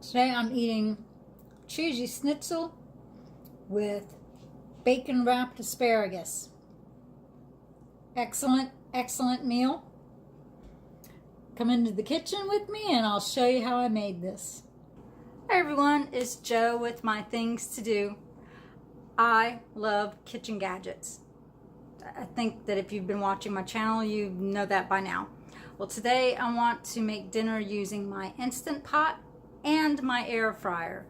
Today I'm eating cheesy schnitzel with bacon wrapped asparagus. Excellent, excellent meal. Come into the kitchen with me and I'll show you how I made this. Hi everyone, it's Jo with my things to do. I love kitchen gadgets. I think that if you've been watching my channel, you know that by now. Well, today I want to make dinner using my Instapot and my air fryer.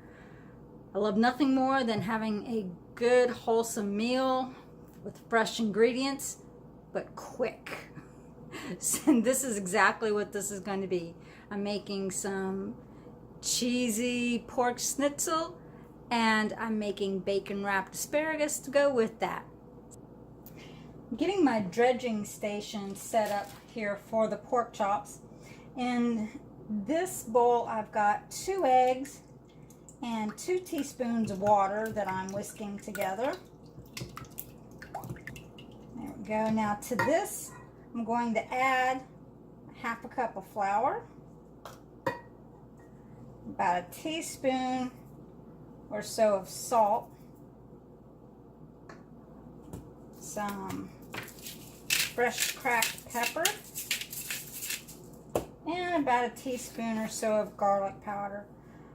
I love nothing more than having a good wholesome meal with fresh ingredients, but quick. And this is exactly what this is going to be. I'm making some cheesy pork schnitzel and I'm making bacon wrapped asparagus to go with that. I'm getting my dredging station set up here for the pork chops. In this bowl I've got 2 eggs and 2 teaspoons of water that I'm whisking together. There we go. Now to this I'm going to add 1/2 cup of flour, about a teaspoon or so of salt, some fresh cracked pepper, and about a teaspoon or so of garlic powder.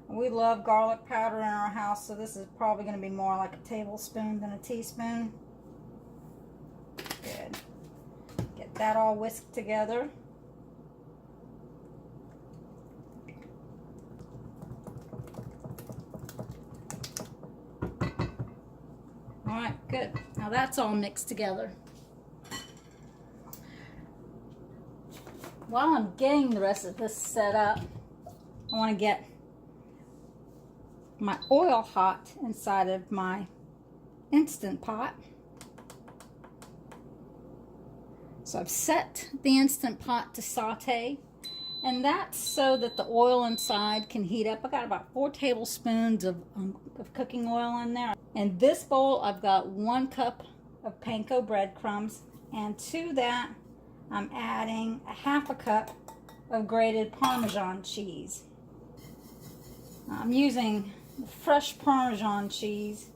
We love garlic powder in our house, so this is probably going to be more like a tablespoon than a teaspoon. Good. Get that all whisked together. Alright, good. Now that's all mixed together. While I'm getting the rest of this set up, I want to get my oil hot inside of my Instapot. So I've set the Instapot to saute, and that's so that the oil inside can heat up. I got about 4 tablespoons of cooking oil in there. In this bowl, I've got 1 cup of panko breadcrumbs, and to that, I'm adding 1/2 cup of grated Parmesan cheese. I'm using fresh Parmesan cheese.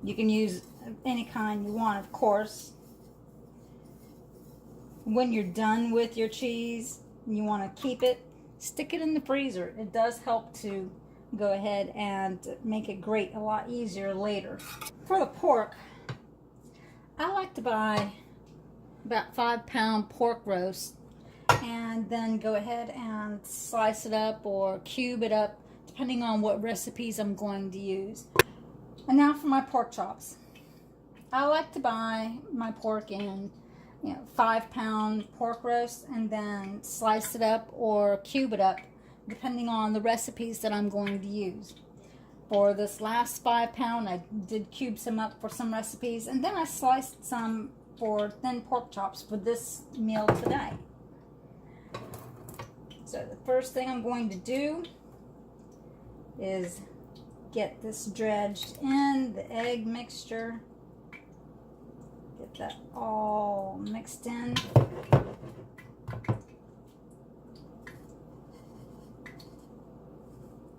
You can use any kind you want, of course. When you're done with your cheese and you want to keep it, stick it in the freezer. It does help to go ahead and make it grate a lot easier later. For the pork, I like to buy about 5-pound pork roast and then go ahead and slice it up or cube it up depending on what recipes I'm going to use. And now for my pork chops. I like to buy my pork in 5-pound pork roast and then slice it up or cube it up depending on the recipes that I'm going to use. For this last 5-pound, I did cube some up for some recipes, and then I sliced some for thin pork chops for this meal today. So the first thing I'm going to do is get this dredged in, the egg mixture. Get that all mixed in.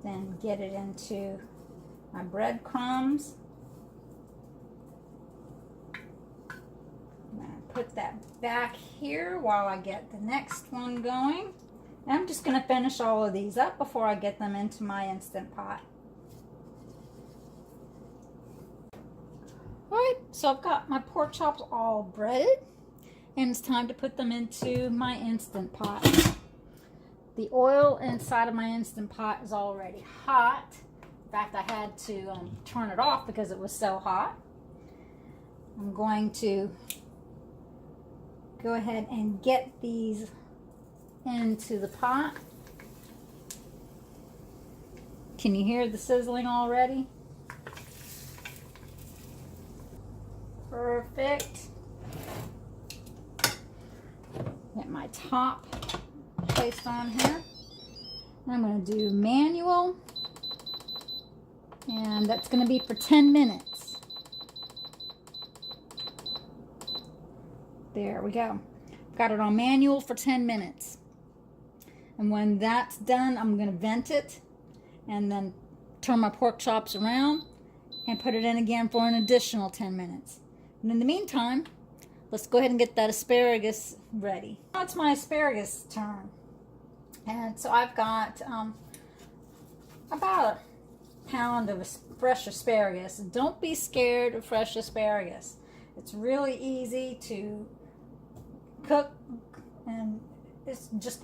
Then get it into my breadcrumbs. I'm going to put that back here while I get the next one going. And I'm just going to finish all of these up before I get them into my Instapot. Alright, so I've got my pork chops all breaded, and it's time to put them into my Instapot. The oil inside of my Instapot is already hot. In fact, I had to turn it off because it was so hot. I'm going to go ahead and get these into the pot. Can you hear the sizzling already? Perfect. Get my top placed on here. I'm going to do manual, and that's going to be for 10 minutes. There we go. Got it on manual for 10 minutes. And when that's done, I'm going to vent it and then turn my pork chops around and put it in again for an additional 10 minutes. And in the meantime, let's go ahead and get that asparagus ready. Now it's my asparagus turn. And so I've got about a pound of fresh asparagus. Don't be scared of fresh asparagus. It's really easy to cook, and it's just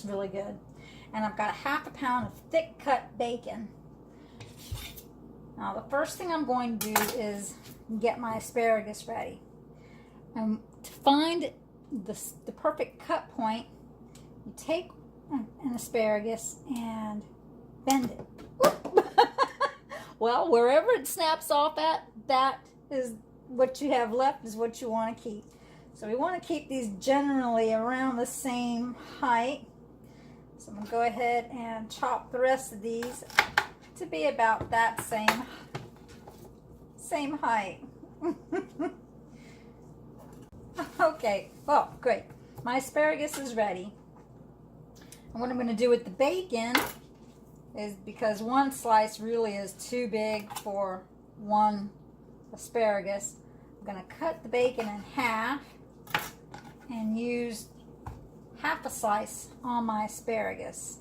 really good. And I've got a ½ pound of thick cut bacon. Now the first thing I'm going to do is get my asparagus ready. And to find the perfect cut point, you take an asparagus and bend it. Well, wherever it snaps off at, that is what you have left is what you want to keep. So we want to keep these generally around the same height. So I'm going to go ahead and chop the rest of these to be about that same height. Okay, well, great. My asparagus is ready. And what I'm going to do with the bacon is, because one slice really is too big for one asparagus, I'm going to cut the bacon in half and use half a slice on my asparagus.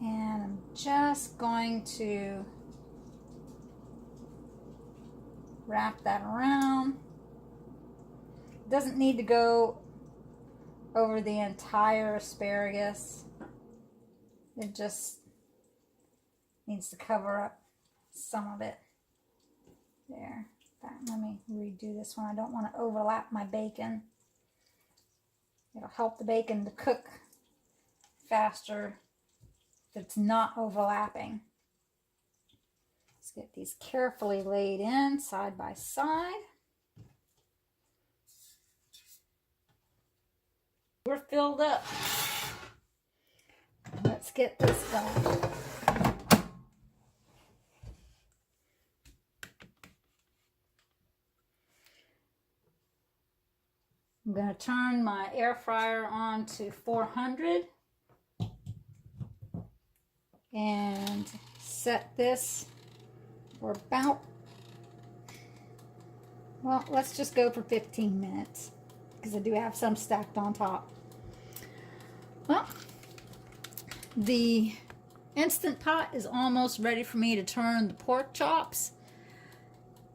And I'm just going to wrap that around. It doesn't need to go over the entire asparagus. It just needs to cover up some of it. There. In fact, let me redo this one. I don't want to overlap my bacon. It'll help the bacon to cook faster if it's not overlapping. Let's get these carefully laid in side by side. We're filled up. Let's get this going. I'm going to turn my air fryer on to 400 and set this for about, well, let's just go for 15 minutes because I do have some stacked on top. Well, the Instant Pot is almost ready for me to turn the pork chops.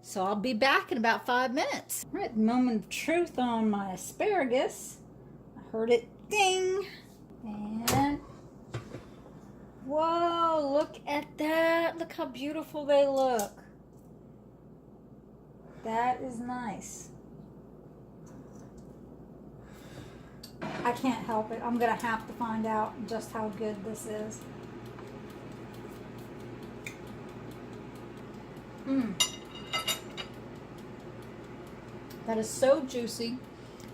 So I'll be back in about 5 minutes. All right, moment of truth on my asparagus. I heard it ding. And whoa, look at that. Look how beautiful they look. That is nice. I can't help it. I'm gonna have to find out just how good this is. That is so juicy,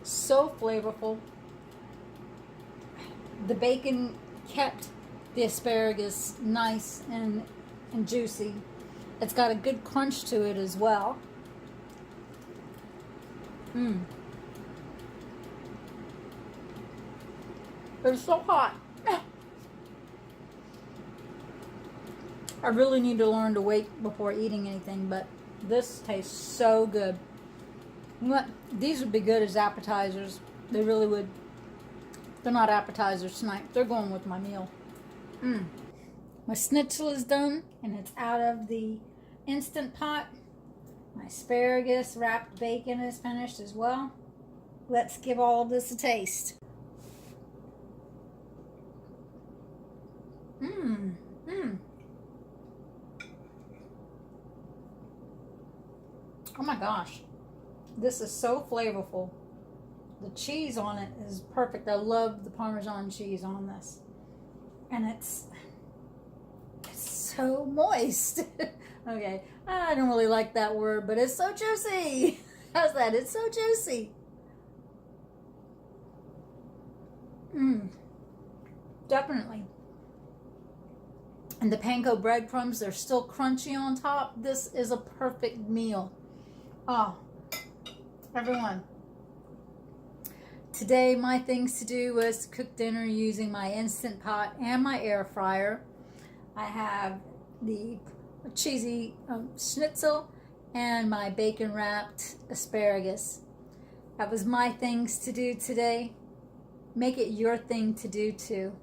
so flavorful. The bacon kept the asparagus nice and juicy. It's got a good crunch to it as well. It's so hot. I really need to learn to wait before eating anything, but this tastes so good. What? These would be good as appetizers. They really would. They're not appetizers tonight. They're going with my meal. My schnitzel is done, and it's out of the Instant Pot. My asparagus wrapped bacon is finished as well. Let's give all of this a taste. Oh my gosh. This is so flavorful. The cheese on it is perfect. I love the Parmesan cheese on this. And it's so moist. Okay, I don't really like that word, but it's so juicy. How's that? It's so juicy. Definitely. And the panko breadcrumbs, they're still crunchy on top. This is a perfect meal. Oh, everyone, Today my things to do was to cook dinner using my Instant Pot and my air fryer. I have the cheesy Schnitzel and my bacon wrapped asparagus. That was my things to do today. Make it your thing to do too.